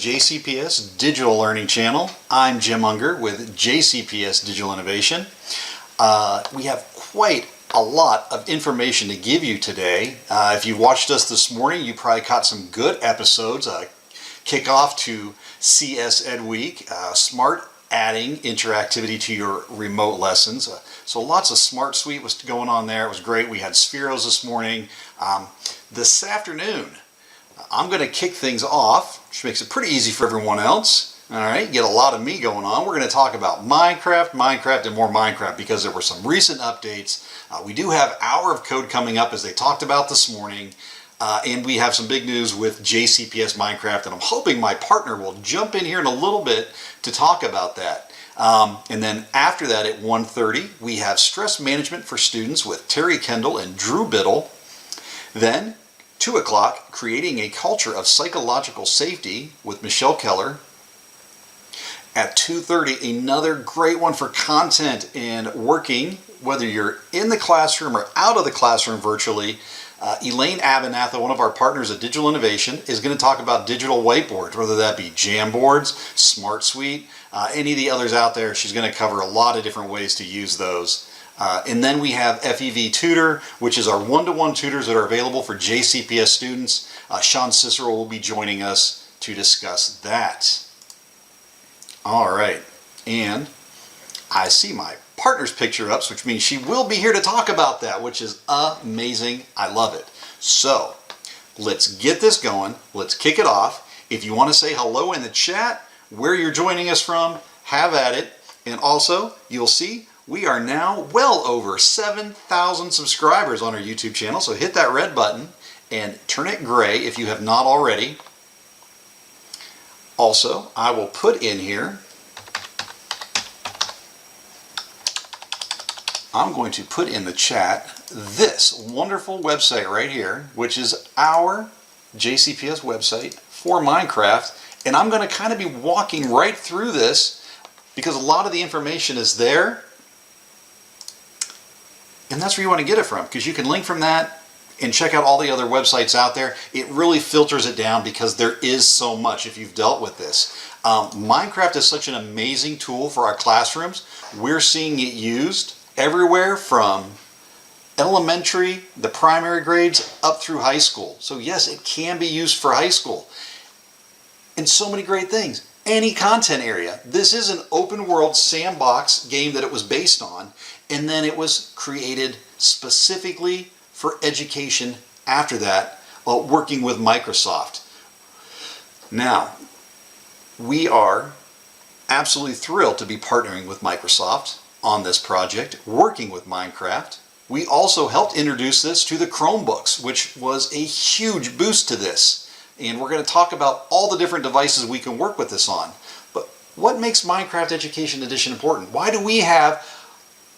JCPS Digital Learning Channel. I'm Jim Unger with JCPS Digital Innovation. We have quite a lot of information to give you today. If you watched us this morning, you probably caught some good episodes. Kickoff to CS Ed Week, smart adding interactivity to your remote lessons. So lots of Smart Suite was going on there. It was great. We had Spheros this morning. This afternoon, I'm going to kick things off, which makes it pretty easy for everyone else. All right, get a lot of me going on. We're going to talk about Minecraft, and more Minecraft because there were some recent updates. We do have Hour of Code coming up, as they talked about this morning. And we have some big news with JCPS Minecraft, and I'm hoping my partner will jump in here in a little bit to talk about that. And then after that at 1:30, we have Stress Management for Students with Terry Kendall and Drew Biddle. Then 2 o'clock, Creating a Culture of Psychological Safety with Michelle Keller. At 2:30, another great one for content and working, whether you're in the classroom or out of the classroom virtually. Elaine Abernathy, one of our partners at Digital Innovation, is going to talk about digital whiteboards, whether that be Jamboards, Smart Suite, any of the others out there. She's going to cover a lot of different ways to use those. And then we have FEV Tutor, which is our one-to-one tutors that are available for JCPS students. Sean Cicero will be joining us to discuss that. All right, and I see my partner's picture up, which means she will be here to talk about that, which is amazing. I love it. So let's get this going. Let's kick it off. If you want to say hello in the chat, where you're joining us from, have at it. And also, you'll see we are now well over 7,000 subscribers on our YouTube channel. So hit that red button and turn it gray if you have not already. Also, I will put in here, I'm going to put in the chat this wonderful website right here, which is our JCPS website for Minecraft. And I'm going to kind of be walking right through this because a lot of the information is there. And that's where you want to get it from, because you can link from that and check out all the other websites out there. It really filters it down because there is so much if you've dealt with this. Minecraft is such an amazing tool for our classrooms. We're seeing it used everywhere from elementary, the primary grades, up through high school. So yes, it can be used for high school. And so many great things. Any content area. This is an open world sandbox game that it was based on, and then it was created specifically for education after that, working with Microsoft. Now, we are absolutely thrilled to be partnering with Microsoft on this project, working with Minecraft. We also helped introduce this to the Chromebooks, which was a huge boost to this. And we're going to talk about all the different devices we can work with this on. But what makes Minecraft Education Edition important? Why do we have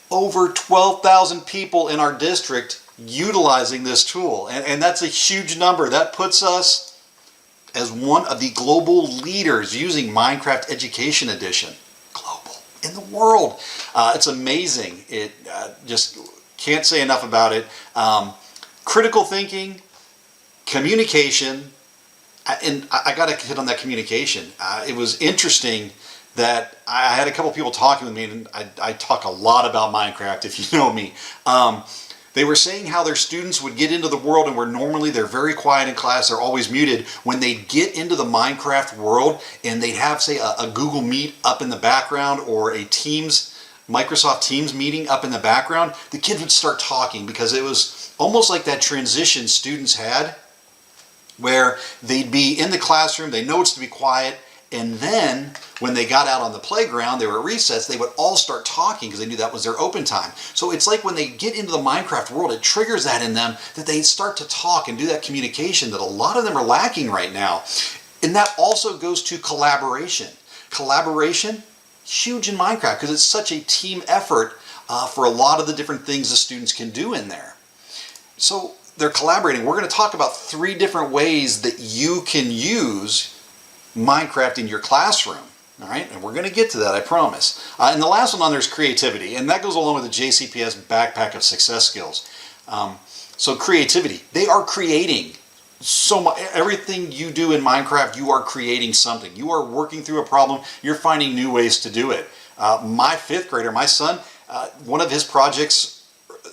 over 12,000 people in our district utilizing this tool? And that's a huge number. That puts us as one of the global leaders using Minecraft Education Edition. Global. In the world. It's amazing. It just can't say enough about it. Critical thinking, communication, and I got to hit on that communication. It was interesting that I had a couple people talking with me, and I talk a lot about Minecraft if you know me. They were saying how their students would get into the world, and where normally they're very quiet in class, they're always muted. When they'd get into the Minecraft world and they'd have, say, a Google Meet up in the background or a Microsoft Teams meeting up in the background, the kids would start talking because it was almost like that transition students had where they'd be in the classroom, they know it's to be quiet, and then when they got out on the playground, they were at recess, they would all start talking because they knew that was their open time. So it's like when they get into the Minecraft world, it triggers that in them that they start to talk and do that communication that a lot of them are lacking right now. And that also goes to collaboration. Collaboration, huge in Minecraft because it's such a team effort for a lot of the different things the students can do in there. So they're collaborating. We're going to talk about 3 different ways that you can use Minecraft in your classroom. All right, and we're going to get to that, I promise. And the last one on there is creativity, and that goes along with the JCPS Backpack of Success Skills. So creativity, they are creating so much. Everything you do in Minecraft, you are creating something. You are working through a problem. You're finding new ways to do it. My fifth grader, my son, one of his projects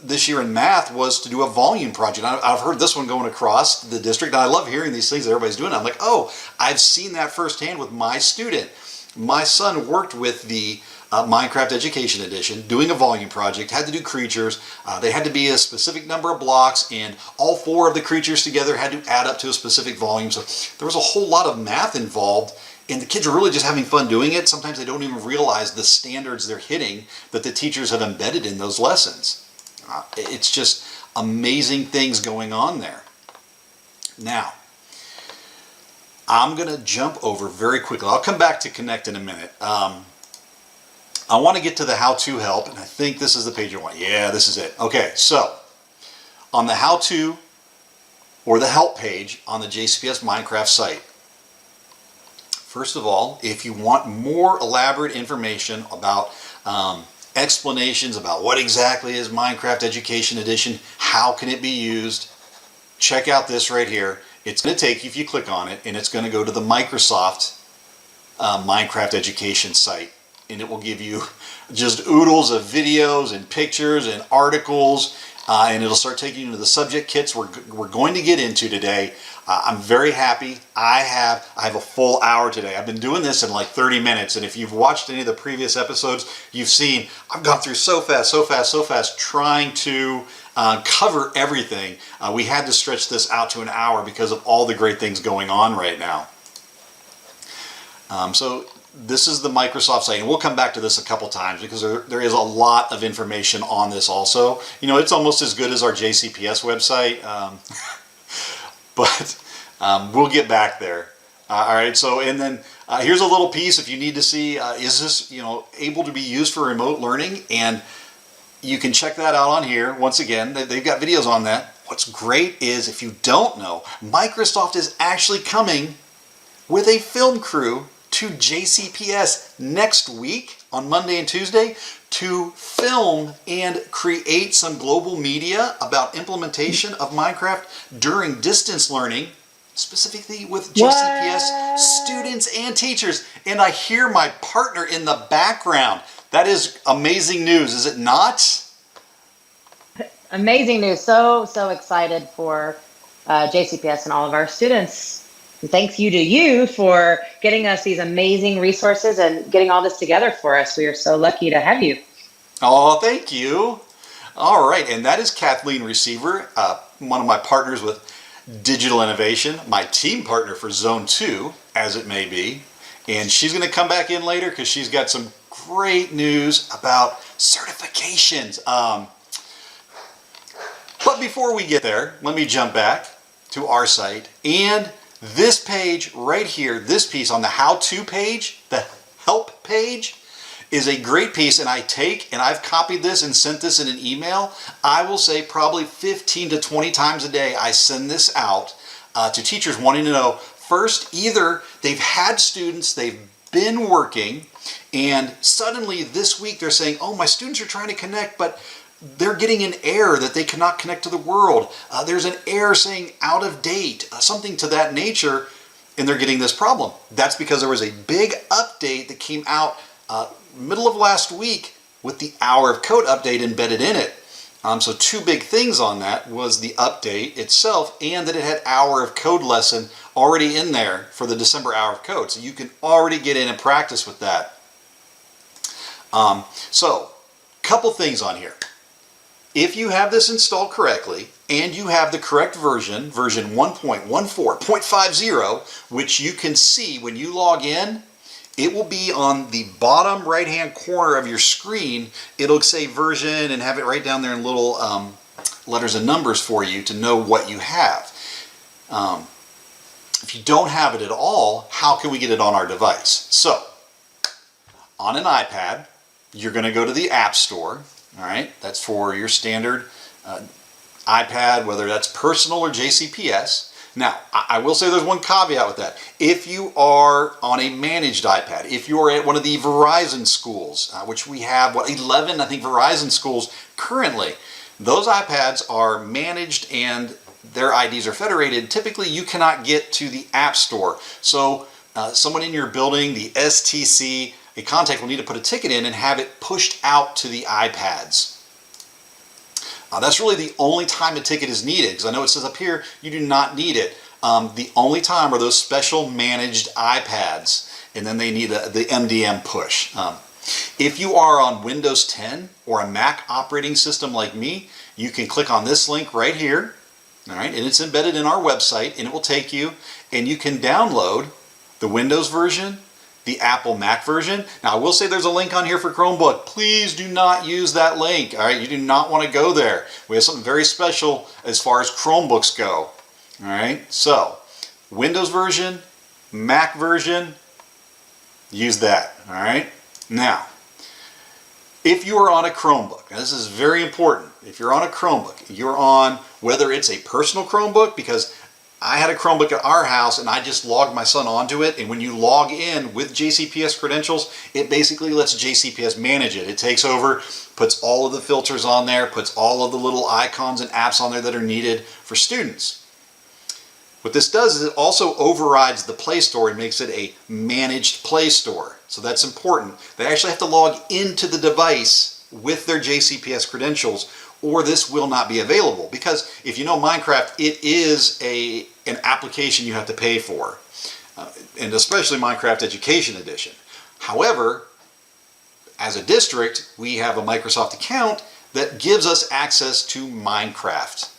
this year in math was to do a volume project. I've heard this one going across the district, and I love hearing these things that everybody's doing. I'm like, oh, I've seen that firsthand with my student. My son worked with the Minecraft Education Edition, doing a volume project, had to do creatures. They had to be a specific number of blocks, and all 4 of the creatures together had to add up to a specific volume. So there was a whole lot of math involved, and the kids are really just having fun doing it. Sometimes they don't even realize the standards they're hitting that the teachers have embedded in those lessons. It's just amazing things going on there. Now, I'm going to jump over very quickly. I'll come back to Connect in a minute. I want to get to the how-to help, and I think this is the page you want. Yeah, this is it. Okay, so on the how-to or the help page on the JCPS Minecraft site, first of all, if you want more elaborate information about explanations about what exactly is Minecraft Education Edition, how can it be used, check out this right here. It's going to take you, if you click on it, and it's going to go to the Microsoft Minecraft Education site, and it will give you just oodles of videos and pictures and articles, and it'll start taking you to the subject kits we're going to get into today. I'm very happy. I have a full hour today. I've been doing this in like 30 minutes, and if you've watched any of the previous episodes, you've seen I've gone through so fast trying to cover everything. We had to stretch this out to an hour because of all the great things going on right now. So this is the Microsoft site, and we'll come back to this a couple times because there is a lot of information on this also. You know, it's almost as good as our JCPS website. But we'll get back there. All right, so and then here's a little piece if you need to see, is this able to be used for remote learning? And you can check that out on here. Once again, they've got videos on that. What's great is, if you don't know, Microsoft is actually coming with a film crew to JCPS next week on Monday and Tuesday to film and create some global media about implementation of Minecraft during distance learning, specifically with JCPS students and teachers. And I hear my partner in the background. That is amazing news, is it not? Amazing news. So excited for JCPS and all of our students. And thanks you to you for getting us these amazing resources and getting all this together for us. We are so lucky to have you. Oh, thank you. All right, and that is Kathleen Receiver, one of my partners with Digital Innovation, my team partner for Zone 2, as it may be. And she's going to come back in later because she's got some great news about certifications. But before we get there, let me jump back to our site. And this page right here, this piece on the how-to page, the help page, is a great piece, and I've copied this and sent this in an email. I will say probably 15 to 20 times a day I send this out to teachers wanting to know, first, either they've had students, they've been working, and suddenly this week they're saying, oh, my students are trying to connect, but they're getting an error that they cannot connect to the world. There's an error saying out of date, something to that nature, and they're getting this problem. That's because there was a big update that came out middle of last week with the Hour of Code update embedded in it. So 2 big things on that was the update itself and that it had Hour of Code lesson already in there for the December Hour of Code. So you can already get in and practice with that. So couple things on here. If you have this installed correctly and you have the correct version 1.14.50, which you can see when you log in, it will be on the bottom right-hand corner of your screen. It'll say version and have it right down there in little letters and numbers for you to know what you have. If you don't have it at all, how can we get it on our device? So, on an iPad, you're going to go to the App Store. All right, that's for your standard iPad, whether that's personal or JCPS. Now, I will say there's one caveat with that. If you are on a managed iPad, if you're at one of the Verizon schools, which we have, 11, I think, Verizon schools currently, those iPads are managed and their IDs are federated, typically you cannot get to the App Store. So someone in your building, the STC, a contact will need to put a ticket in and have it pushed out to the iPads. That's really the only time a ticket is needed, because I know it says up here you do not need it. The only time are those special managed iPads, and then they need the MDM push. If you are on Windows 10 or a Mac operating system like me, you can click on this link right here, all right, and it's embedded in our website, and it will take you, and you can download the Windows version, the Apple Mac version. Now, I will say there's a link on here for Chromebook. Please do not use that link, all right? You do not want to go there. We have something very special as far as Chromebooks go, all right? So, Windows version, Mac version, use that, all right? Now, if you are on a Chromebook, now this is very important. If you're on a Chromebook, you're on, whether it's a personal Chromebook, because I had a Chromebook at our house and I just logged my son onto it, and when you log in with JCPS credentials, it basically lets JCPS manage it. It takes over, puts all of the filters on there, puts all of the little icons and apps on there that are needed for students. What this does is it also overrides the Play Store and makes it a managed Play Store. So that's important. They actually have to log into the device with their JCPS credentials, or this will not be available. Because if you know Minecraft, it is an application you have to pay for, and especially Minecraft Education Edition. However, as a district, we have a Microsoft account that gives us access to Minecraft.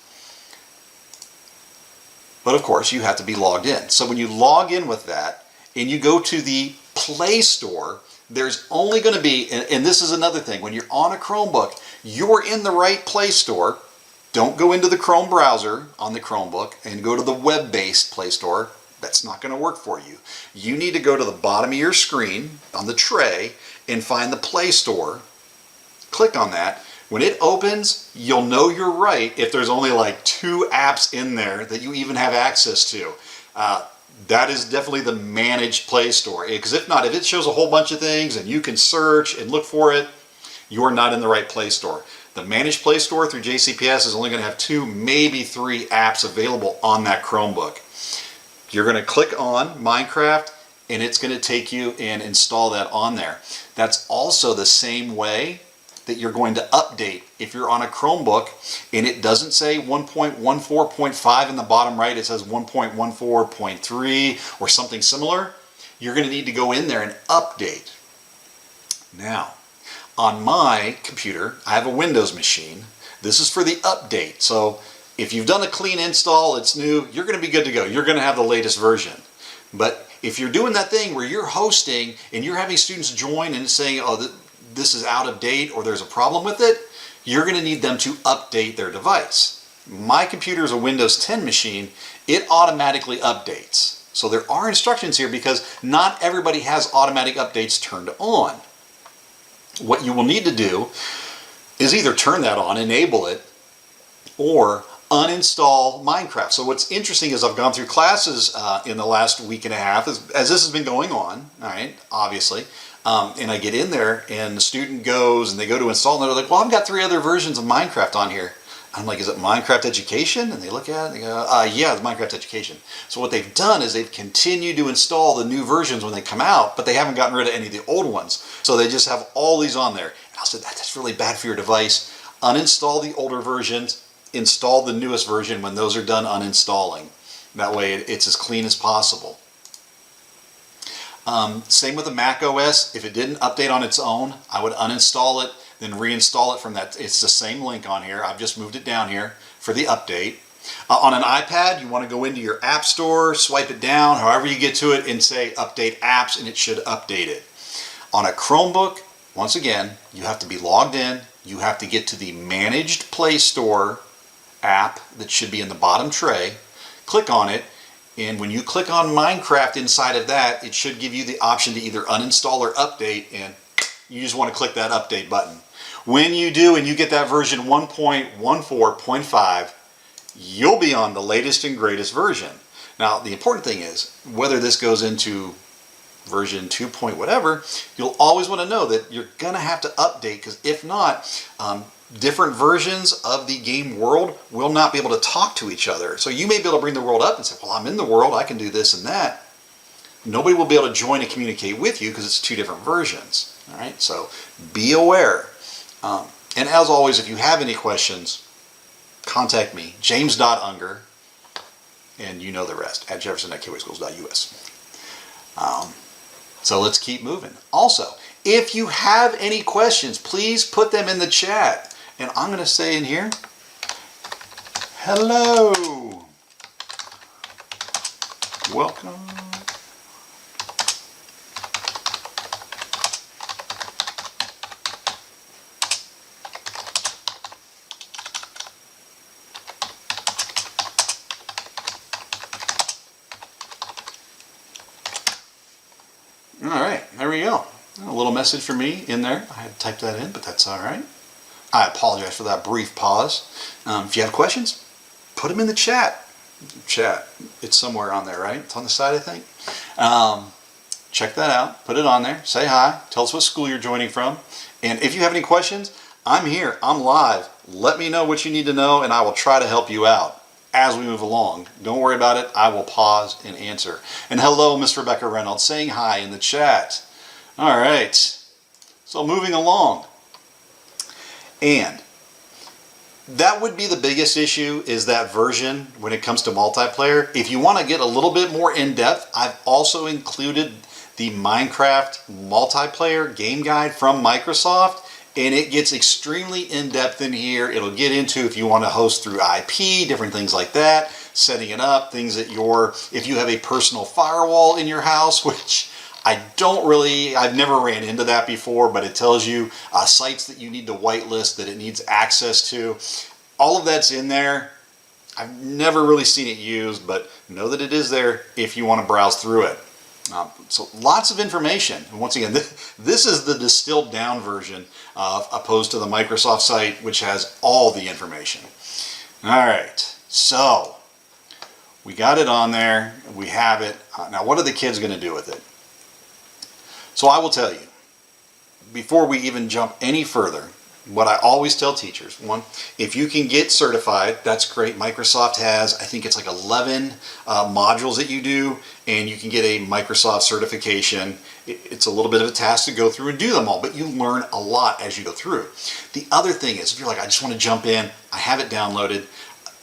But of course, you have to be logged in. So when you log in with that and you go to the Play Store, there's only going to be, and this is another thing, when you're on a Chromebook, you're in the right Play Store. Don't go into the Chrome browser on the Chromebook and go to the web-based Play Store. That's not going to work for you. You need to go to the bottom of your screen on the tray and find the Play Store. Click on that. When it opens, you'll know you're right if there's only like 2 apps in there that you even have access to. That is definitely the managed Play Store. Because if not, if it shows a whole bunch of things and you can search and look for it, you're not in the right Play Store. The managed Play Store through JCPS is only going to have 2, maybe 3 apps available on that Chromebook. You're going to click on Minecraft and it's going to take you and install that on there. That's also the same way that you're going to update if you're on a Chromebook and it doesn't say 1.14.5 in the bottom right, it says 1.14.3 or something similar. You're going to need to go in there and update. Now, on my computer, I have a Windows machine. This is for the update. So if you've done a clean install, it's new, you're going to be good to go. You're going to have the latest version. But if you're doing that thing where you're hosting and you're having students join and saying, oh, this is out of date or there's a problem with it, you're going to need them to update their device. My computer is a Windows 10 machine. It automatically updates. So there are instructions here because not everybody has automatic updates turned on. What you will need to do is either turn that on, enable it, or uninstall Minecraft. So what's interesting is I've gone through classes in the last week and a half as this has been going on, all right, obviously. And I get in there and the student goes and they go to install and they're like, well, I've got 3 other versions of Minecraft on here. I'm like, is it Minecraft Education? And they look at it and they go, yeah, it's Minecraft Education. So what they've done is they've continued to install the new versions when they come out, but they haven't gotten rid of any of the old ones. So they just have all these on there. And I said, that's really bad for your device. Uninstall the older versions, install the newest version when those are done uninstalling. That way it's as clean as possible. Same with the Mac OS. If it didn't update on its own, I would uninstall it, then reinstall it from that. It's the same link on here. I've just moved it down here for the update. On an iPad, you want to go into your App Store, swipe it down, however you get to it, and say Update Apps, and it should update it. On a Chromebook, once again, you have to be logged in. You have to get to the Managed Play Store app that should be in the bottom tray. Click on it. And when you click on Minecraft inside of that, it should give you the option to either uninstall or update, and you just want to click that update button. When you do and you get that version 1.14.5, you'll be on the latest and greatest version. Now, the important thing is whether this goes into version 2 point whatever, you'll always want to know that you're going to have to update, because if not, different versions of the game world will not be able to talk to each other. So you may be able to bring the world up and say, well, I'm in the world, I can do this and that. Nobody will be able to join and communicate with you because it's two different versions. All right, so be aware. And as always, if you have any questions, contact me, james.unger, and you know the rest, at jefferson@gatewayschools.us. So let's keep moving. Also, if you have any questions, please put them in the chat. And I'm going to say in here, hello, welcome. All right, there we go. A little message for me in there. I had to type that in, but that's all right. I apologize for that brief pause. If you have questions, put them in the chat. Chat. It's somewhere on there, right? It's on the side, I think. Check that out. Put it on there. Say hi. Tell us what school you're joining from. And if you have any questions, I'm here. I'm live. Let me know what you need to know, and I will try to help you out as we move along. Don't worry about it. I will pause and answer. And hello, Miss Rebecca Reynolds, saying hi in the chat. All right. So moving along. And that would be the biggest issue, is that version when it comes to multiplayer. If you want to get a little bit more in depth, I've also included the Minecraft multiplayer game guide from Microsoft, and it gets extremely in depth in here. It'll get into if you want to host through IP, different things like that, setting it up, things that if you have a personal firewall in your house, which I've never ran into that before, but it tells you sites that you need to whitelist, that it needs access to. All of that's in there. I've never really seen it used, but know that it is there if you want to browse through it. So lots of information. And once again, this is the distilled down version opposed to the Microsoft site, which has all the information. All right, so we got it on there. We have it. Now, what are the kids going to do with it? So I will tell you, before we even jump any further, what I always tell teachers, one, if you can get certified, that's great. Microsoft has, I think it's like 11 modules that you do, and you can get a Microsoft certification. It's a little bit of a task to go through and do them all, but you learn a lot as you go through. The other thing is, if you're like, I just want to jump in, I have it downloaded,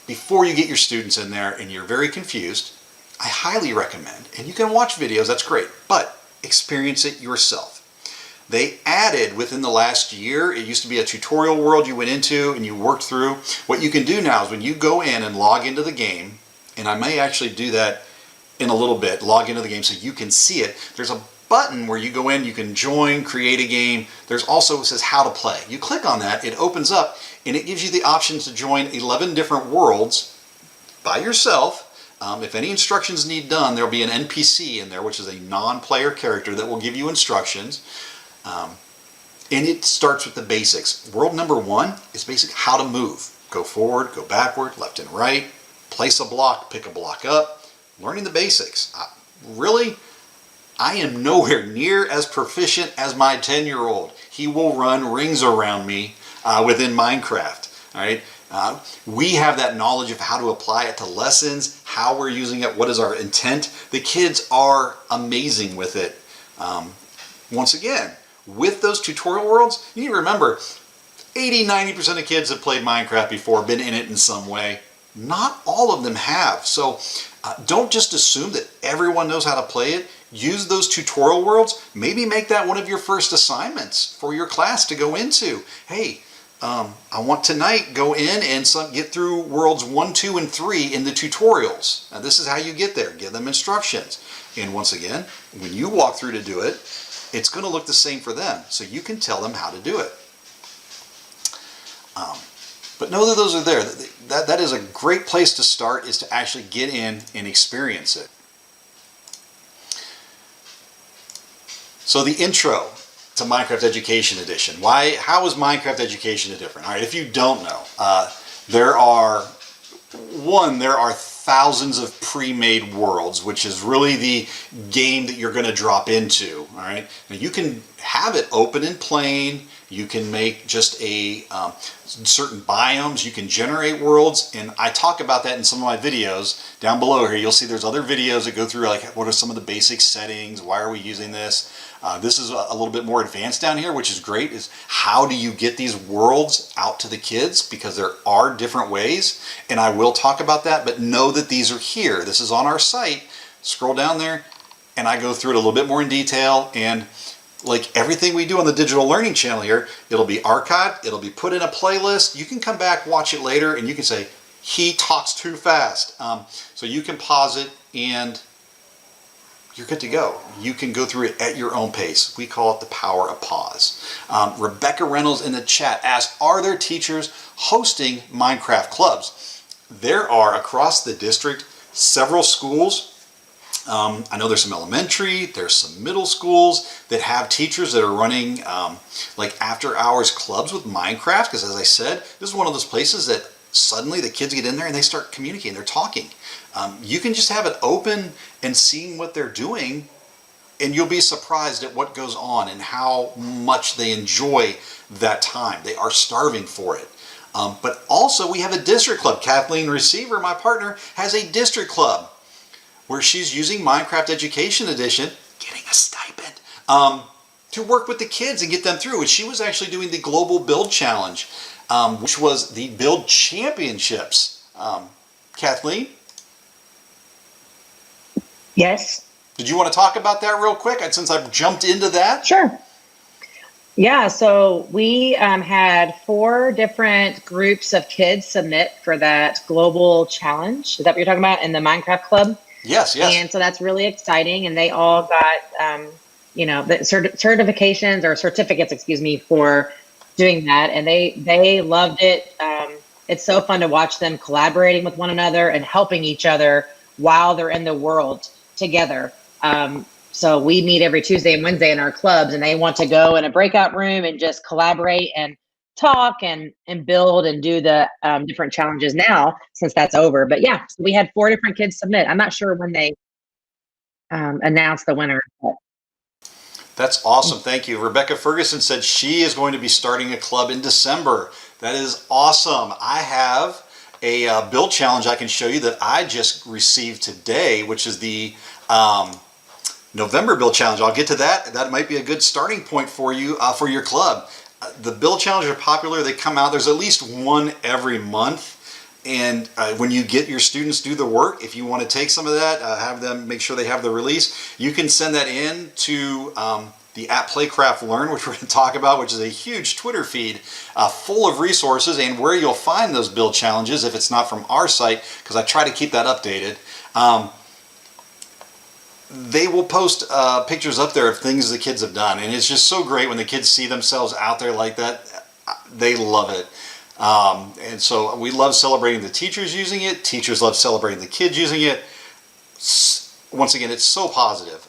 before you get your students in there and you're very confused, I highly recommend, and you can watch videos, that's great, but experience it yourself. They added within the last year, it used to be a tutorial world you went into and you worked through. What you can do now is when you go in and log into the game, and I may actually do that in a little bit, log into the game so you can see it. There's a button where you go in, you can join, create a game. There's also, it says how to play. You click on that, it opens up, and it gives you the option to join 11 different worlds by yourself. If any instructions need done, there'll be an NPC in there, which is a non-player character that will give you instructions. And it starts with the basics. World number 1 is basic how to move. Go forward, go backward, left and right, place a block, pick a block up, learning the basics. Really, I am nowhere near as proficient as my 10-year-old. He will run rings around me within Minecraft. All right. We have that knowledge of how to apply it to lessons, how we're using it, what is our intent. The kids are amazing with it. Once again, with those tutorial worlds, you need to remember 80-90% of kids have played Minecraft before, been in it in some way. Not all of them have. So don't just assume that everyone knows how to play it. Use those tutorial worlds. Maybe make that one of your first assignments for your class to go into. Hey, I want tonight go in and get through worlds 1, 2, and 3 in the tutorials. Now this is how you get there. Give them instructions. And once again, when you walk through to do it, it's going to look the same for them. So you can tell them how to do it. But know that those are there. That is a great place to start, is to actually get in and experience it. So the intro to Minecraft Education Edition. How is Minecraft Education different? All right, if you don't know, there are thousands of pre-made worlds, which is really the game that you're going to drop into. All right. Now you can have it open and plain. You can make just a certain biomes. You can generate worlds, and I talk about that in some of my videos down below here. You'll see there's other videos that go through like what are some of the basic settings, why are we using this. This is a little bit more advanced down here, which is great, is how do you get these worlds out to the kids, because there are different ways, and I will talk about that, but know that these are here. This is on our site. Scroll down there, and I go through it a little bit more in detail, and like everything we do on the digital learning channel here, it'll be archived, it'll be put in a playlist. You can come back, watch it later, and you can say, he talks too fast. So you can pause it and you're good to go. You can go through it at your own pace. We call it the power of pause. Rebecca Reynolds in the chat asked, are there teachers hosting Minecraft clubs? There are across the district several schools. I know there's some elementary, there's some middle schools that have teachers that are running like after hours clubs with Minecraft, because as I said, this is one of those places that suddenly the kids get in there and they start communicating, they're talking. You can just have it open and seeing what they're doing, and you'll be surprised at what goes on and how much they enjoy that time. They are starving for it. But also we have a district club. Kathleen Receiver, my partner, has a district club where she's using Minecraft Education Edition, getting a stipend, to work with the kids and get them through. And she was actually doing the Global Build Challenge, which was the Build Championships. Kathleen? Yes. Did you want to talk about that real quick, since I've jumped into that? Sure. Yeah, so we had 4 different groups of kids submit for that global challenge. Is that what you're talking about, in the Minecraft Club? Yes, yes. And so that's really exciting. And they all got, the certifications or certificates, excuse me, for doing that. And they loved it. It's so fun to watch them collaborating with one another and helping each other while they're in the world together. So we meet every Tuesday and Wednesday in our clubs, and they want to go in a breakout room and just collaborate and talk and build and do the different challenges now, since that's over. But yeah, so we had 4 different kids submit. I'm not sure when they announced the winner. But. That's awesome. Thank you. Rebecca Ferguson said she is going to be starting a club in December. That is awesome. I have a build challenge I can show you that I just received today, which is the November build challenge. I'll get to that. That might be a good starting point for you for your club. The build challenges are popular. They come out. There's at least one every month. And when you get your students do the work, if you want to take some of that, have them make sure they have the release, you can send that in to the @Playcraft Learn, which we're going to talk about, which is a huge Twitter feed full of resources, and where you'll find those build challenges if it's not from our site, because I try to keep that updated. They will post pictures up there of things the kids have done, and it's just so great when the kids see themselves out there like that. They love it. And so we love celebrating the teachers using it. Teachers love celebrating the kids using it. Once again, it's so positive.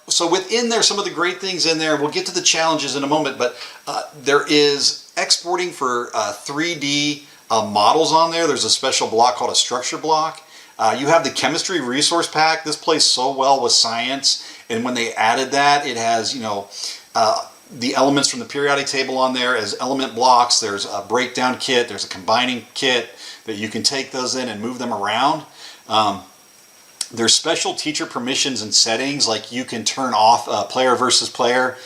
So within there, some of the great things in there, we'll get to the challenges in a moment, but there is exporting for 3D models on there. There's a special block called a structure block. You have the chemistry resource pack. This plays so well with science, and when they added that, it has, the elements from the periodic table on there as element blocks. There's a breakdown kit. There's a combining kit that you can take those in and move them around. There's special teacher permissions and settings, like you can turn off player versus player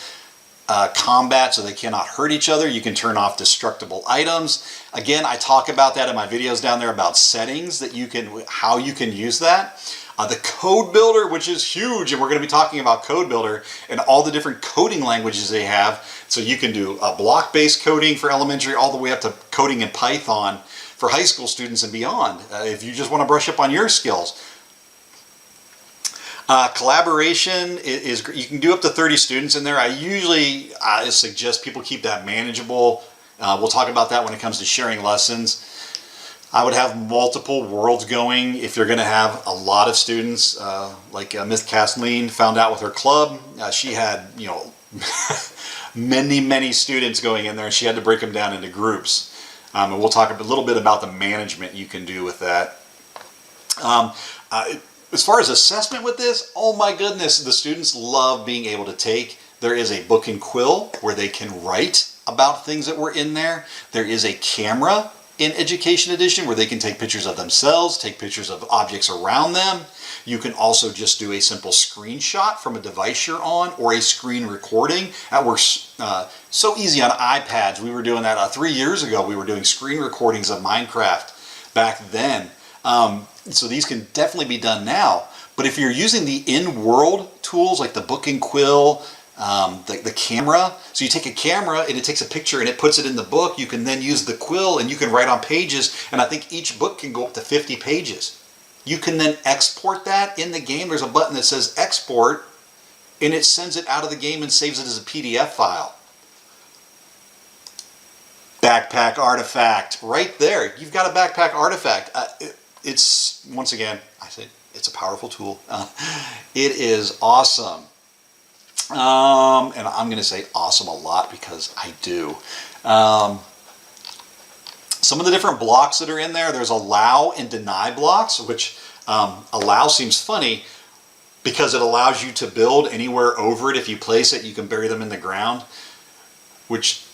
combat so they cannot hurt each other. You can turn off destructible items. Again, I talk about that in my videos down there about settings, that you can, how you can use that. The code builder, which is huge, and we're going to be talking about code builder and all the different coding languages they have. So you can do block-based coding for elementary all the way up to coding in Python for high school students and beyond, if you just want to brush up on your skills. Collaboration is, you can do up to 30 students in there. I usually suggest people keep that manageable. We'll talk about that when it comes to sharing lessons. I would have multiple worlds going if you're going to have a lot of students. Like Miss Kathleen found out with her club, she had, many students going in there, and she had to break them down into groups. And we'll talk a little bit about the management you can do with that. Um, as far as assessment with this, oh my goodness, the students love being able to take. There is a book and quill where they can write about things that were in there. There is a camera in Education Edition where they can take pictures of themselves, take pictures of objects around them. You can also just do a simple screenshot from a device you're on or a screen recording. That works so easy on iPads. We were doing that 3 years ago. We were doing screen recordings of Minecraft back then. So these can definitely be done now. But if you're using the in-world tools like the book and quill, the camera, so you take a camera and it takes a picture and it puts it in the book, you can then use the quill and you can write on pages, and I think each book can go up to 50 pages. You can then export that in the game. There's a button that says export and it sends it out of the game and saves it as a PDF file. Backpack artifact, right there. You've got a backpack artifact. It's, once again, I say it's a powerful tool. It is awesome. And I'm going to say awesome a lot because I do. Some of the different blocks that are in there, there's allow and deny blocks, which allow seems funny because it allows you to build anywhere over it. If you place it, you can bury them in the ground, which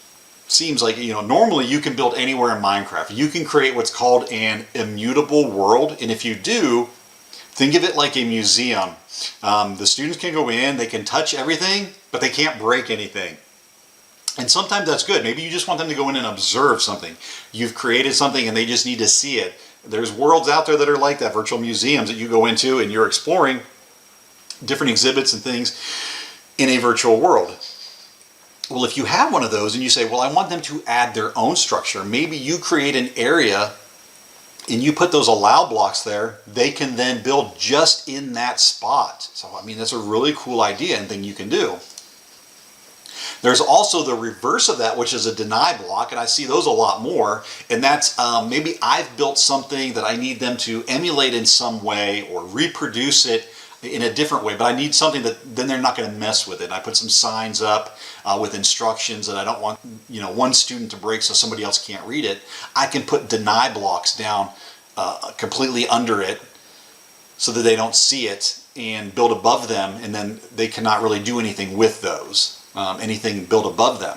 seems like, normally you can build anywhere in Minecraft. You can create what's called an immutable world. And if you do, think of it like a museum. The students can go in, they can touch everything, but they can't break anything. And sometimes that's good. Maybe you just want them to go in and observe something. You've created something and they just need to see it. There's worlds out there that are like that, virtual museums that you go into and you're exploring different exhibits and things in a virtual world. Well, if you have one of those and you say, well, I want them to add their own structure, maybe you create an area and you put those allow blocks there, they can then build just in that spot. So, I mean, that's a really cool idea and thing you can do. There's also the reverse of that, which is a deny block, and I see those a lot more, and that's maybe I've built something that I need them to emulate in some way or reproduce it in a different way, but I need something that then they're not going to mess with it. I put some signs up with instructions that I don't want one student to break so somebody else can't read it. I can put deny blocks down completely under it so that they don't see it and build above them, and then they cannot really do anything with those, anything built above them.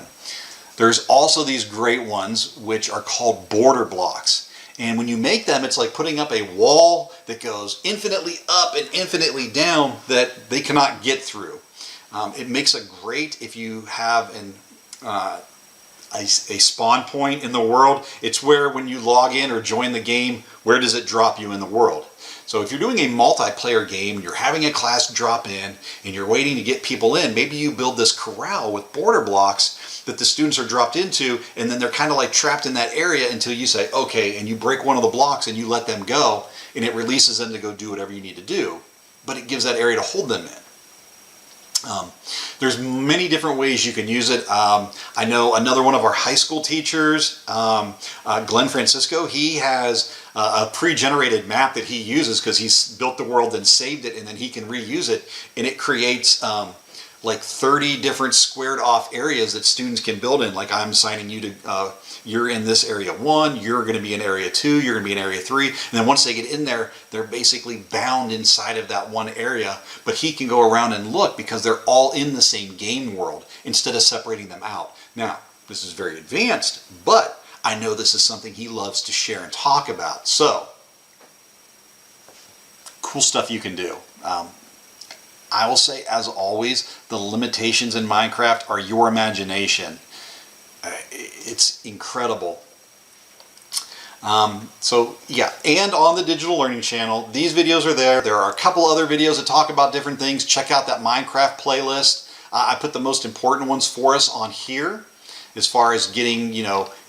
There's also these great ones which are called border blocks. And when you make them, it's like putting up a wall that goes infinitely up and infinitely down that they cannot get through. It makes it great if you have a spawn point in the world. It's where when you log in or join the game, where does it drop you in the world? So if you're doing a multiplayer game, you're having a class drop in and you're waiting to get people in, maybe you build this corral with border blocks that the students are dropped into, and then they're kind of like trapped in that area until you say, okay, and you break one of the blocks and you let them go, and it releases them to go do whatever you need to do, but it gives that area to hold them in. There's many different ways you can use it. I know another one of our high school teachers, Glenn Francisco, he has a pre-generated map that he uses because he's built the world and saved it, and then he can reuse it, and it creates like 30 different squared off areas that students can build in. Like I'm assigning you to, you're in this area 1, you're going to be in area 2, you're going to be in area 3. And then once they get in there, they're basically bound inside of that one area. But he can go around and look because they're all in the same game world instead of separating them out. Now, this is very advanced, but I know this is something he loves to share and talk about. So, cool stuff you can do. I will say, as always, the limitations in Minecraft are your imagination. It's incredible. So yeah, and on the Digital Learning Channel, these videos are there. There are a couple other videos that talk about different things. Check out that Minecraft playlist. I put the most important ones for us on here as far as getting,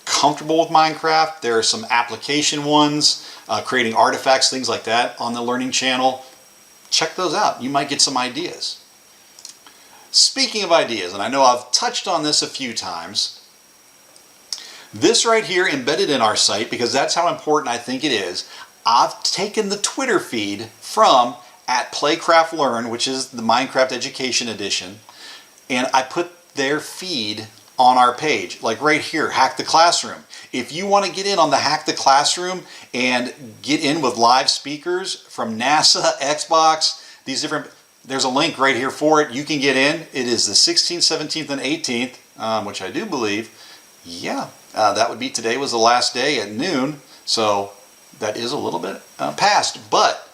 comfortable with Minecraft. There are some application ones, creating artifacts, things like that on the Learning Channel. Check those out. You might get some ideas. Speaking of ideas, and I know I've touched on this a few times, this right here embedded in our site, because that's how important I think it is, I've taken the Twitter feed from @PlayCraftLearn, which is the Minecraft Education Edition, and I put their feed on our page, like right here, Hack the Classroom. If you want to get in on the Hack the Classroom and get in with live speakers from NASA, Xbox, these different, there's a link right here for it. You can get in. It is the 16th, 17th, and 18th, which I do believe, yeah, that would be today was the last day at noon. So that is a little bit past, but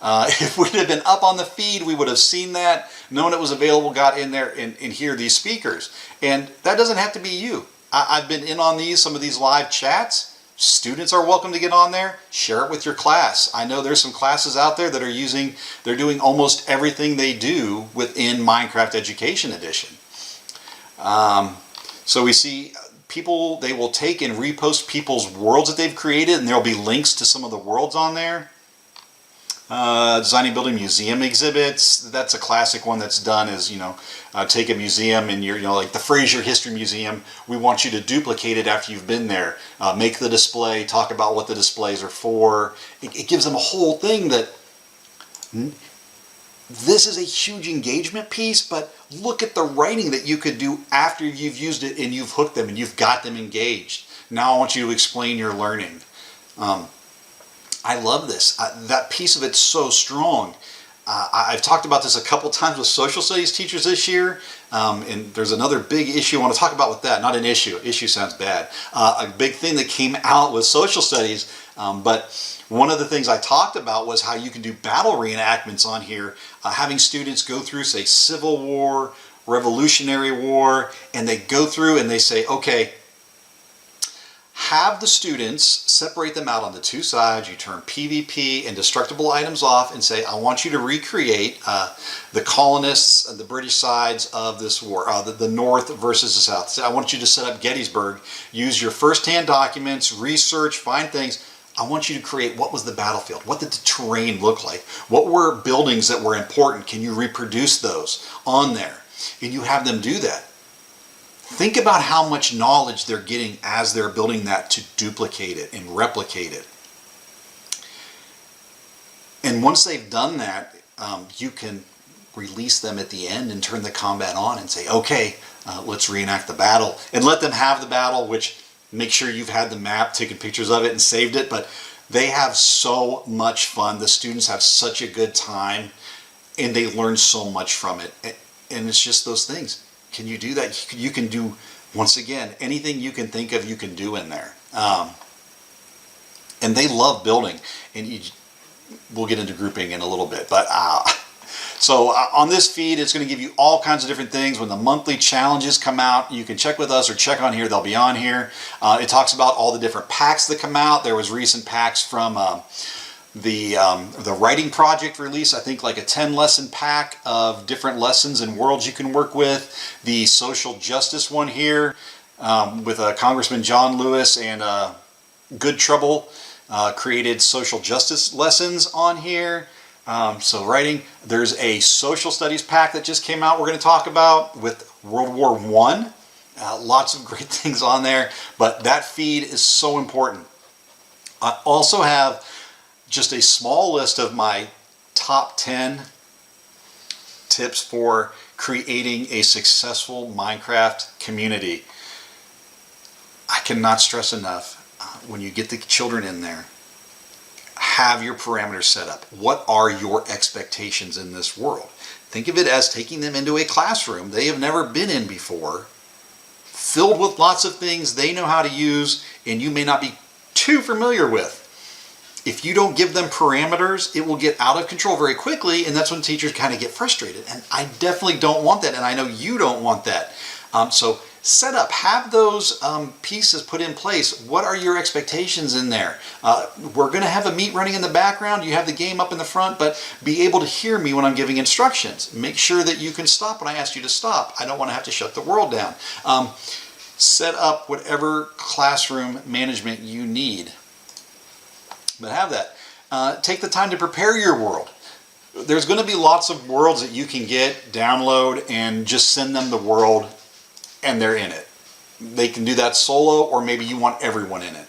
if we'd have been up on the feed, we would have seen that, known it was available, got in there and hear these speakers. And that doesn't have to be you. I've been in on some of these live chats. Students are welcome to get on there. Share it with your class. I know there's some classes out there that are they're doing almost everything they do within Minecraft Education Edition. So we see people, they will take and repost people's worlds that they've created, and there'll be links to some of the worlds on there. Designing, building museum exhibits. That's a classic one that's done is, take a museum and you're, like the Fraser History Museum. We want you to duplicate it after you've been there. Make the display, talk about what the displays are for. It gives them a whole thing that this is a huge engagement piece, but look at the writing that you could do after you've used it and you've hooked them and you've got them engaged. Now I want you to explain your learning. I love this. That piece of it's so strong. I've talked about this a couple times with social studies teachers this year, and there's another big issue I want to talk about with that. Not an issue. Issue sounds bad. A big thing that came out with social studies, but one of the things I talked about was how you can do battle reenactments on here, having students go through, say, Civil War, Revolutionary War, and they go through and they say, okay, have the students separate them out on the two sides. You turn PvP and destructible items off and say, I want you to recreate the colonists and the British sides of this war, the North versus the South. So I want you to set up Gettysburg, use your first-hand documents, research, find things. I want you to create what was the battlefield, what did the terrain look like, what were buildings that were important, can you reproduce those on there? And you have them do that. Think about how much knowledge they're getting as they're building that to duplicate it and replicate it. And once they've done that, you can release them at the end and turn the combat on and say, okay, let's reenact the battle. And let them have the battle, which make sure you've had the map, taken pictures of it and saved it. But they have so much fun. The students have such a good time and they learn so much from it. And it's just those things. Can you do that? You can do, once again, anything you can think of, you can do in there. And they love building. And we'll get into grouping in a little bit. But so on this feed, it's going to give you all kinds of different things. When the monthly challenges come out, you can check with us or check on here. They'll be on here. It talks about all the different packs that come out. There was recent packs from the writing project release, I think like a 10-lesson pack of different lessons and worlds you can work with. The social justice one here with Congressman John Lewis and Good Trouble created social justice lessons on here. So writing, there's a social studies pack that just came out we're going to talk about with World War I. Lots of great things on there, but that feed is so important. I also have just a small list of my top 10 tips for creating a successful Minecraft community. I cannot stress enough, when you get the children in there, have your parameters set up. What are your expectations in this world? Think of it as taking them into a classroom they have never been in before, filled with lots of things they know how to use and you may not be too familiar with. If you don't give them parameters, it will get out of control very quickly, and that's when teachers kind of get frustrated. And I definitely don't want that, and I know you don't want that. So set up, have those pieces put in place. What are your expectations in there? We're going to have a meet running in the background. You have the game up in the front, but be able to hear me when I'm giving instructions. Make sure that you can stop when I ask you to stop. I don't want to have to shut the world down. Set up whatever classroom management you need. But have that. Take the time to prepare your world. There's going to be lots of worlds that you can get, download, and just send them the world, and they're in it. They can do that solo, or maybe you want everyone in it.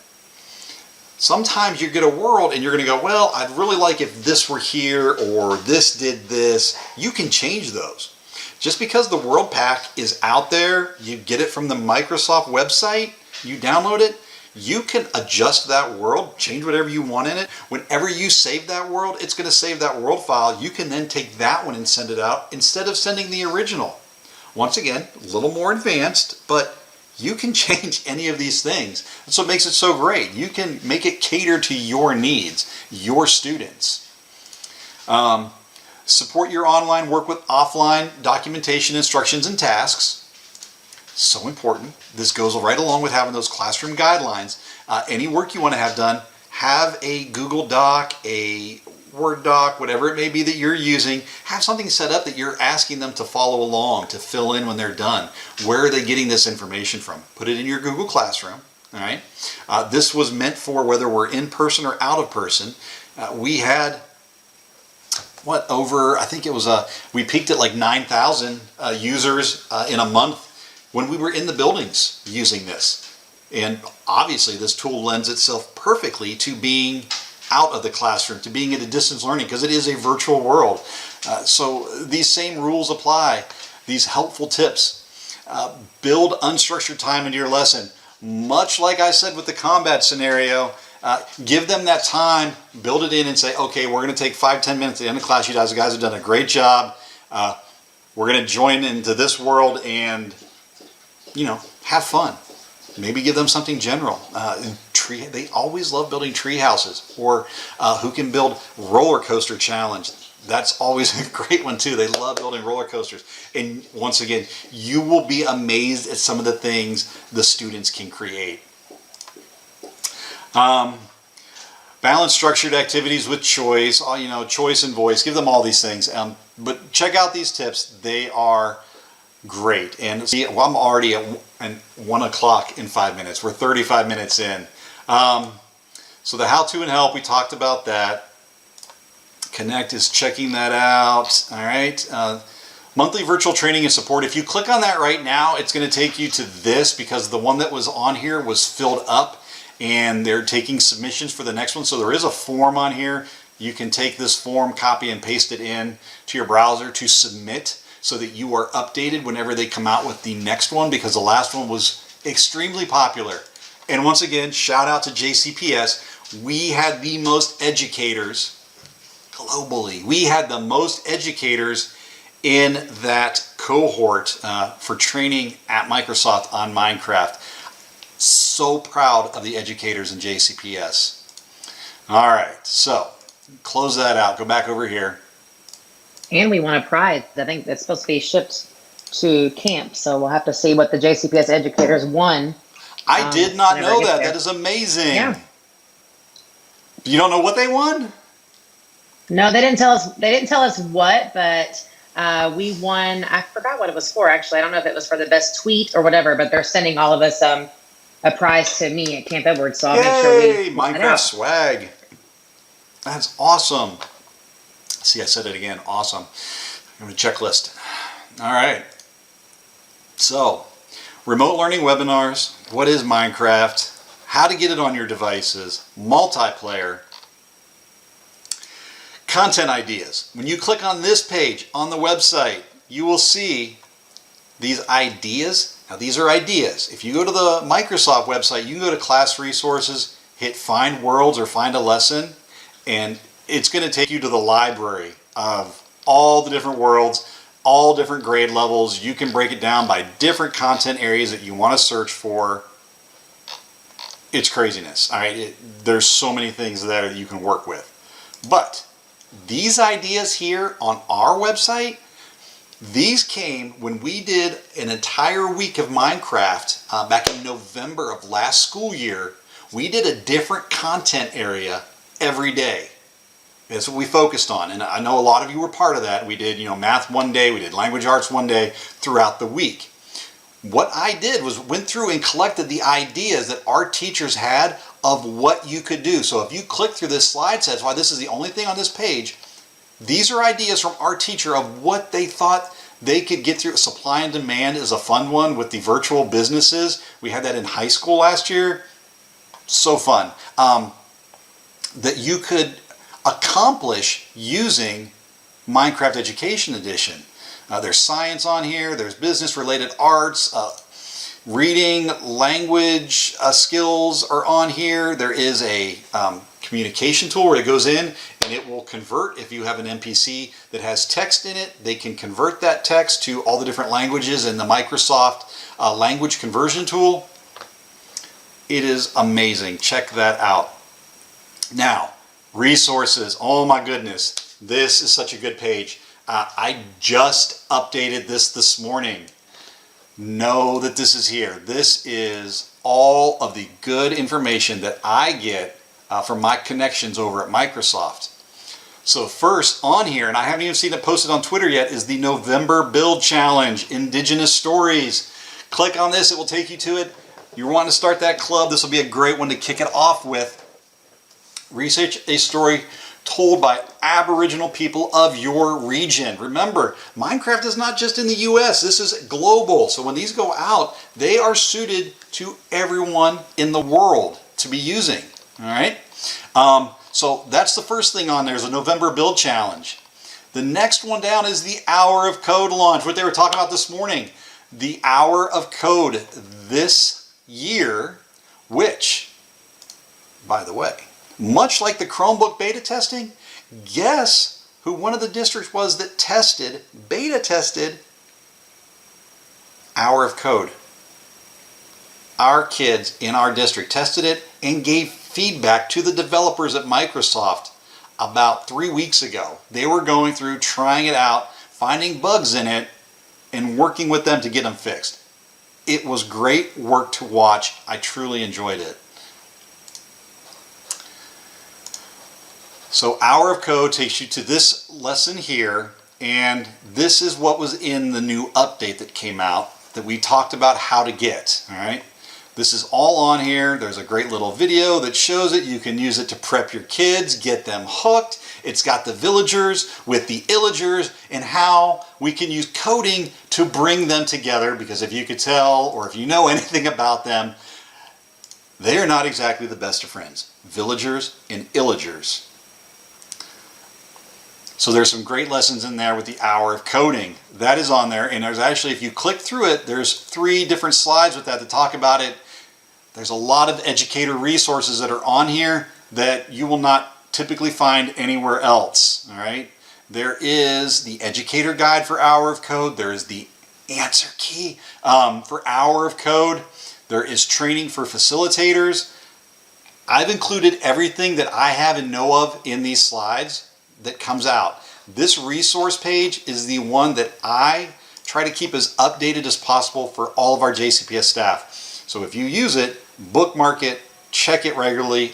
Sometimes you get a world and you're going to go, well, I'd really like if this were here, or this did this. You can change those. Just because the World Pack is out there, you get it from the Microsoft website, you download it, you can adjust that world, change whatever you want in it. Whenever you save that world, it's going to save that world file. You can then take that one and send it out instead of sending the original. Once again, a little more advanced, but you can change any of these things. That's what makes it so great. You can make it cater to your needs, your students. Support your online work with offline documentation, instructions, and tasks. So important. This goes right along with having those classroom guidelines. Any work you want to have done, have a Google Doc, a Word doc, whatever it may be that you're using, have something set up that you're asking them to follow along, to fill in when they're done. Where are they getting this information from? Put it in your Google Classroom. All right. This was meant for whether we're in person or out of person. We had I think it was, we peaked at like 9,000 users in a month when we were in the buildings using this. And obviously this tool lends itself perfectly to being out of the classroom, to being at a distance learning, because it is a virtual world. So these same rules apply, these helpful tips. Build unstructured time into your lesson. Much like I said with the combat scenario, give them that time, build it in and say, okay, we're going to take 5-10 minutes at the end of class. You guys have done a great job. We're going to join into this world and, have fun. Maybe give them something general. They always love building tree houses, or who can build roller coaster challenge. That's always a great one too. They love building roller coasters. And once again, you will be amazed at some of the things the students can create. Balance structured activities with choice, choice and voice. Give them all these things. But check out these tips. They are great. And see, I'm already at 1 o'clock in 5 minutes. We're 35 minutes in. So the how-to and help, we talked about that. Connect is checking that out. All right. Monthly virtual training and support. If you click on that right now, it's going to take you to this, because the one that was on here was filled up and they're taking submissions for the next one. So there is a form on here. You can take this form, copy and paste it in to your browser to submit, so that you are updated whenever they come out with the next one, because the last one was extremely popular. And once again, shout out to JCPS. We had the most educators globally. We had the most educators in that cohort for training at Microsoft on Minecraft. So proud of the educators in JCPS. All right, so close that out. Go back over here. And we won a prize. I think that's supposed to be shipped to camp. So we'll have to see what the JCPS educators won. I did not know that. That is amazing. Yeah. You don't know what they won? No, they didn't tell us. They didn't tell us what, but we won. I forgot what it was for. Actually, I don't know if it was for the best tweet or whatever. But they're sending all of us a prize to me at Camp Edwards. So I'll make sure we Minecraft swag. That's awesome. See, I said it again. Awesome. I'm going to checklist. All right. So, remote learning webinars. What is Minecraft? How to get it on your devices. Multiplayer. Content ideas. When you click on this page on the website, you will see these ideas. Now, these are ideas. If you go to the Microsoft website, you can go to class resources, hit find worlds or find a lesson, and it's going to take you to the library of all the different worlds, all different grade levels. You can break it down by different content areas that you want to search for. It's craziness. All right, there's so many things there that you can work with. But these ideas here on our website, these came when we did an entire week of Minecraft back in November of last school year. We did a different content area every day. That's what we focused on. And I know a lot of you were part of that. We did, math one day, we did language arts one day throughout the week. What I did was went through and collected the ideas that our teachers had of what you could do. So if you click through this slide, says why this is the only thing on this page, these are ideas from our teacher of what they thought they could get through. Supply and demand is a fun one with the virtual businesses. We had that in high school last year. So fun. That you could accomplish using Minecraft Education Edition. There's science on here. There's business-related arts. Reading, language skills are on here. There is a communication tool where it goes in and it will convert. If you have an NPC that has text in it, they can convert that text to all the different languages in the Microsoft language conversion tool. It is amazing. Check that out. Now, resources. Oh my goodness. This is such a good page. I just updated this morning. Know that this is here. This is all of the good information that I get from my connections over at Microsoft. So first on here, and I haven't even seen it posted on Twitter yet, is the November Build Challenge, Indigenous Stories. Click on this, it will take you to it. You're wanting to start that club, this will be a great one to kick it off with. Research a story told by Aboriginal people of your region. Remember, Minecraft is not just in the US, this is global. So when these go out, they are suited to everyone in the world to be using. All right? So that's the first thing on there is a November Build Challenge. The next one down is the Hour of Code launch, what they were talking about this morning. The Hour of Code this year, which, by the way, much like the Chromebook beta testing, guess who one of the districts was that beta tested Hour of Code. Our kids in our district tested it and gave feedback to the developers at Microsoft about 3 weeks ago. They were going through, trying it out, finding bugs in it, and working with them to get them fixed. It was great work to watch. I truly enjoyed it. So Hour of Code takes you to this lesson here, and this is what was in the new update that came out that we talked about how to get. All right, this is all on here. There's a great little video that shows it. You can use it to prep your kids, get them hooked. It's got the villagers with the illagers and how we can use coding to bring them together, because if you could tell or if you know anything about them, they are not exactly the best of friends. Villagers and illagers. So there's some great lessons in there with the Hour of Coding. That is on there, and there's actually, if you click through it, there's 3 different slides with that to talk about it. There's a lot of educator resources that are on here that you will not typically find anywhere else. All right. There is the Educator Guide for Hour of Code. There is the answer key for Hour of Code. There is training for facilitators. I've included everything that I have and know of in these slides that comes out. This resource page is the one that I try to keep as updated as possible for all of our JCPS staff. So if you use it, bookmark it, check it regularly.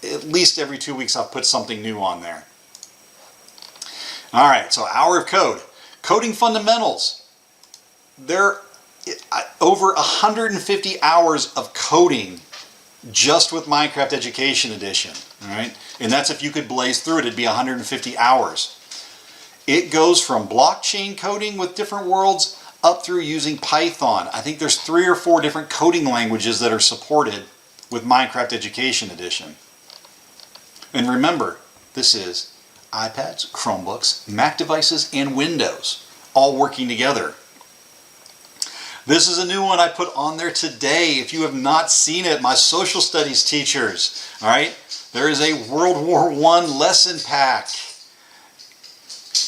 At least every 2 weeks I'll put something new on there. All right, so Hour of Code. Coding fundamentals. There are over 150 hours of coding just with Minecraft Education Edition. All right, and that's if you could blaze through it, it'd be 150 hours. It goes from blockchain coding with different worlds up through using Python. I think there's 3 or 4 different coding languages that are supported with Minecraft Education Edition. And remember, this is iPads, Chromebooks, Mac devices, and Windows all working together. This is a new one I put on there today. If you have not seen it, my social studies teachers, all right, there is a World War I lesson pack.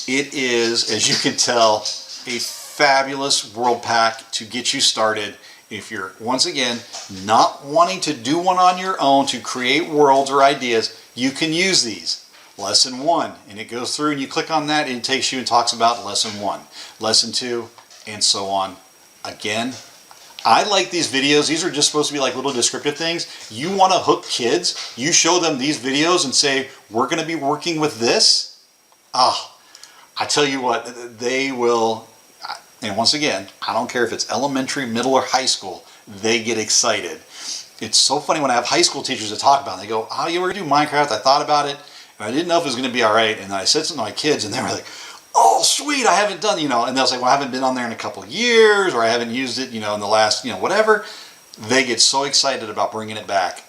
It is, as you can tell, a fabulous world pack to get you started. If you're, once again, not wanting to do one on your own to create worlds or ideas, you can use these. Lesson 1, and it goes through and you click on that and it takes you and talks about lesson 1, lesson 2, and so on. Again, I like these videos. These are just supposed to be like little descriptive things. You want to hook kids, you show them these videos and say, we're going to be working with this. I tell you what, they will, and once again, I don't care if it's elementary, middle, or high school, they get excited. It's so funny when I have high school teachers that talk about it. They go, oh, you ever do Minecraft? I thought about it, and I didn't know if it was going to be all right. And then I said something to my kids, and they were like, oh, sweet, I haven't done, and they'll say, well, I haven't been on there in a couple of years, or I haven't used it, in the last, whatever. They get so excited about bringing it back.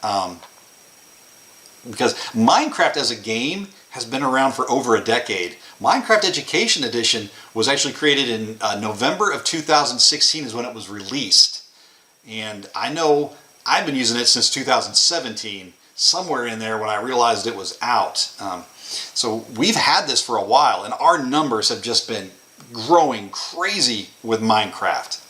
Because Minecraft as a game has been around for over a decade. Minecraft Education Edition was actually created in November of 2016 is when it was released. And I know I've been using it since 2017, somewhere in there when I realized it was out. So we've had this for a while, and our numbers have just been growing crazy with Minecraft.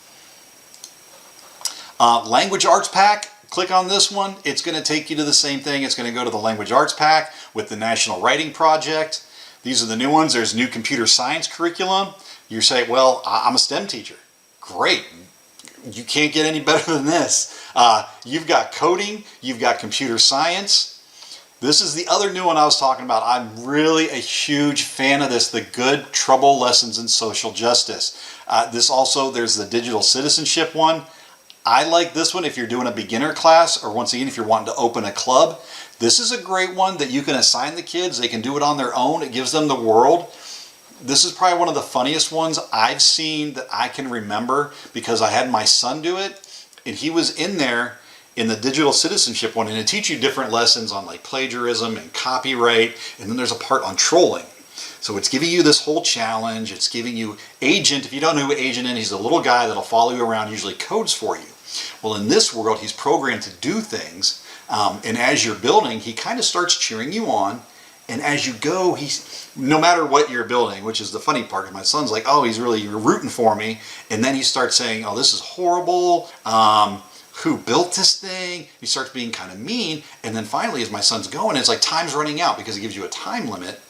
Language Arts Pack, click on this one. It's going to take you to the same thing. It's going to go to the Language Arts Pack with the National Writing Project. These are the new ones. There's new computer science curriculum. You say, well, I'm a STEM teacher. Great. You can't get any better than this. You've got coding. You've got computer science. This is the other new one I was talking about. I'm really a huge fan of this, the Good Trouble Lessons in Social Justice. This also, there's the Digital Citizenship one. I like this one if you're doing a beginner class, or once again, if you're wanting to open a club. This is a great one that you can assign the kids. They can do it on their own. It gives them the world. This is probably one of the funniest ones I've seen that I can remember, because I had my son do it, and he was in there in the Digital Citizenship one, and it teaches you different lessons on like plagiarism and copyright, and then there's a part on trolling. So it's giving you this whole challenge. It's giving you Agent. If you don't know who Agent is, he's a little guy that'll follow you around, usually codes for you. Well, in this world, he's programmed to do things, and as you're building, he kind of starts cheering you on, and as you go, no matter what you're building, which is the funny part, my son's like, oh, you're rooting for me, and then he starts saying, oh, this is horrible, who built this thing? He starts being kind of mean, and then finally, as my son's going, it's like time's running out because it gives you a time limit,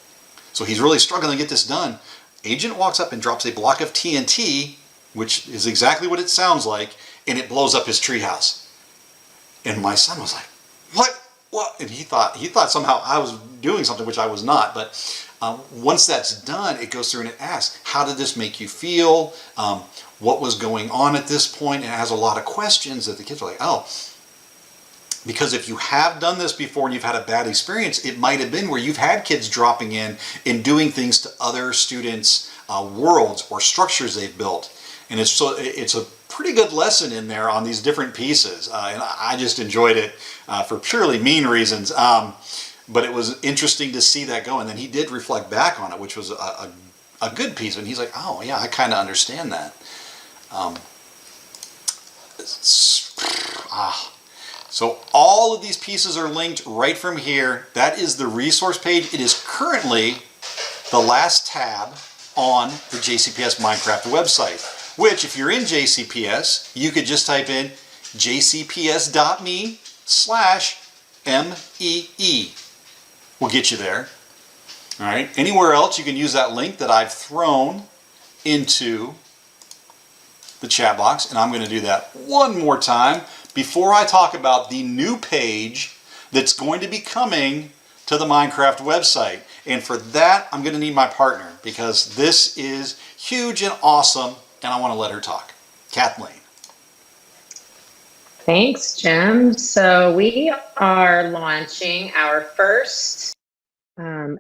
so he's really struggling to get this done. Agent walks up and drops a block of TNT, which is exactly what it sounds like, and it blows up his treehouse. And my son was like, what? And he thought somehow I was doing something, which I was not. But once that's done, it goes through and it asks, how did this make you feel? What was going on at this point? And it has a lot of questions that the kids are like, oh. Because if you have done this before and you've had a bad experience, it might have been where you've had kids dropping in and doing things to other students' worlds or structures they've built. And it's a pretty good lesson in there on these different pieces. And I just enjoyed it for purely mean reasons. But it was interesting to see that go. And then he did reflect back on it, which was a good piece. And he's like, oh, yeah, I kind of understand that. So all of these pieces are linked right from here. That is the resource page. It is currently the last tab on the JCPS Minecraft website, which if you're in JCPS, you could just type in jcps.me/MEE. We'll get you there. All right. Anywhere else, you can use that link that I've thrown into the chat box, and I'm going to do that one more time before I talk about the new page that's going to be coming to the Minecraft website. And for that, I'm going to need my partner, because this is huge and awesome, and I want to let her talk. Kathleen. Thanks, Jim. So we are launching our first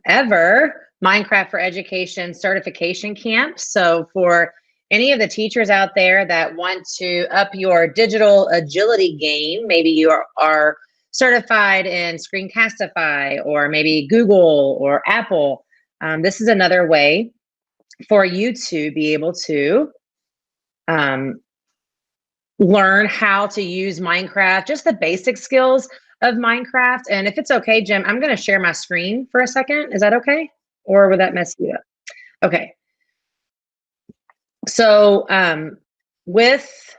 ever Minecraft for Education certification camp. So for any of the teachers out there that want to up your digital agility game, maybe you are certified in Screencastify or maybe Google or Apple, this is another way for you to be able to learn how to use Minecraft, just the basic skills of Minecraft. And if it's okay, Jim, I'm going to share my screen for a second. Is that okay? Or would that mess you up? Okay. So with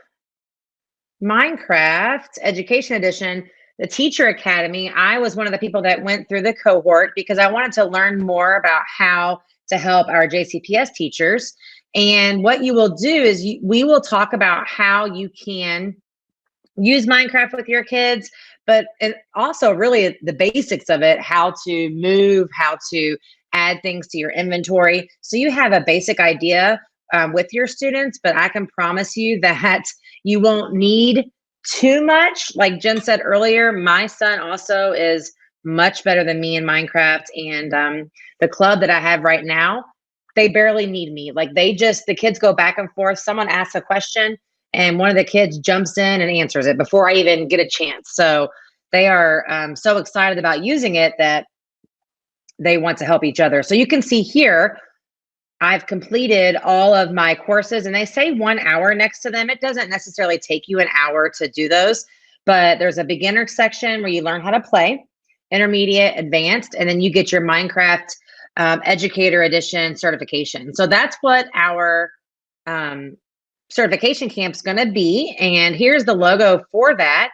Minecraft Education Edition, the Teacher Academy, I was one of the people that went through the cohort because I wanted to learn more about how to help our JCPS teachers. And what you will do is we will talk about how you can use Minecraft with your kids, but it also really the basics of it, how to move, how to add things to your inventory. So you have a basic idea with your students, but I can promise you that you won't need too much. Like Jen said earlier, my son also is much better than me in Minecraft, and the club that I have right now, they barely need me. Like the kids go back and forth. Someone asks a question and one of the kids jumps in and answers it before I even get a chance. So they are so excited about using it that they want to help each other. So you can see here, I've completed all of my courses, and they say 1 hour next to them. It doesn't necessarily take you an hour to do those, but there's a beginner section where you learn how to play, intermediate, advanced, and then you get your Minecraft Educator Edition certification. So that's what our certification camp's going to be. And here's the logo for that.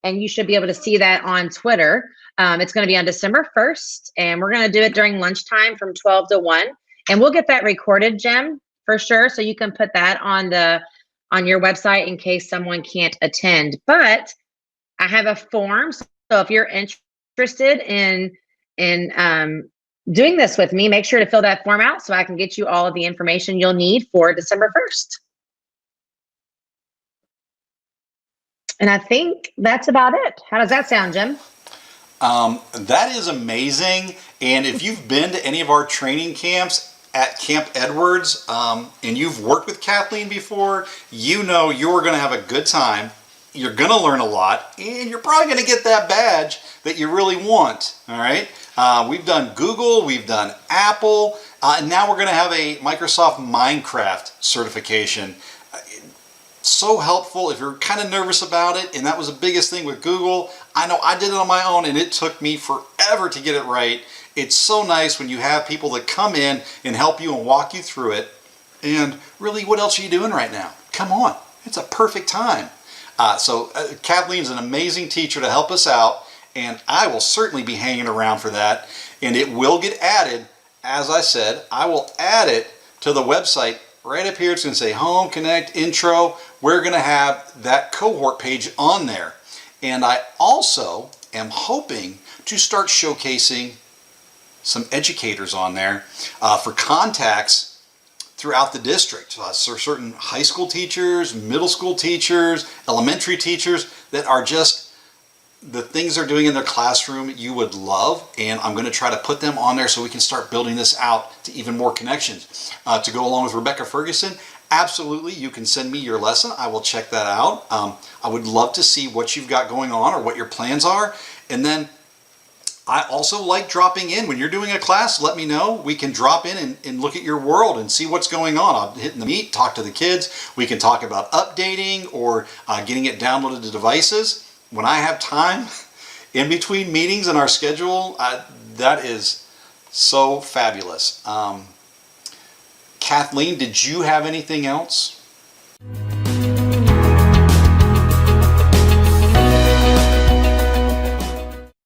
And you should be able to see that on Twitter. It's going to be on December 1st, and we're going to do it during lunchtime from 12 to 1. And we'll get that recorded, Jim, for sure. So you can put that on your website in case someone can't attend. But I have a form. So if you're interested in doing this with me, make sure to fill that form out so I can get you all of the information you'll need for December 1st. And I think that's about it. How does that sound, Jim? That is amazing. And if you've been to any of our training camps at Camp Edwards, and you've worked with Kathleen before, you know you're going to have a good time. You're going to learn a lot, and you're probably going to get that badge that you really want. All right. We've done Google, we've done Apple, and now we're going to have a Microsoft Minecraft certification. So helpful if you're kind of nervous about it, and that was the biggest thing with Google. I know I did it on my own, and it took me forever to get it right. It's so nice when you have people that come in and help you and walk you through it. And really, what else are you doing right now? Come on, it's a perfect time. Kathleen's an amazing teacher to help us out, and I will certainly be hanging around for that. And it will get added, as I said, I will add it to the website. Right up here, it's going to say Home, Connect, Intro. We're going to have that cohort page on there. And I also am hoping to start showcasing some educators on there for contacts throughout the district. So certain high school teachers, middle school teachers, elementary teachers that are just the things they're doing in their classroom you would love, and I'm going to try to put them on there so we can start building this out to even more connections. To go along with Rebecca Ferguson, absolutely, you can send me your lesson. I will check that out. I would love to see what you've got going on or what your plans are. And then I also like dropping in. When you're doing a class, let me know. We can drop in and look at your world and see what's going on. I'll hit in the meet, talk to the kids. We can talk about updating or getting it downloaded to devices. When I have time in between meetings in our schedule, that is so fabulous. Kathleen, did you have anything else?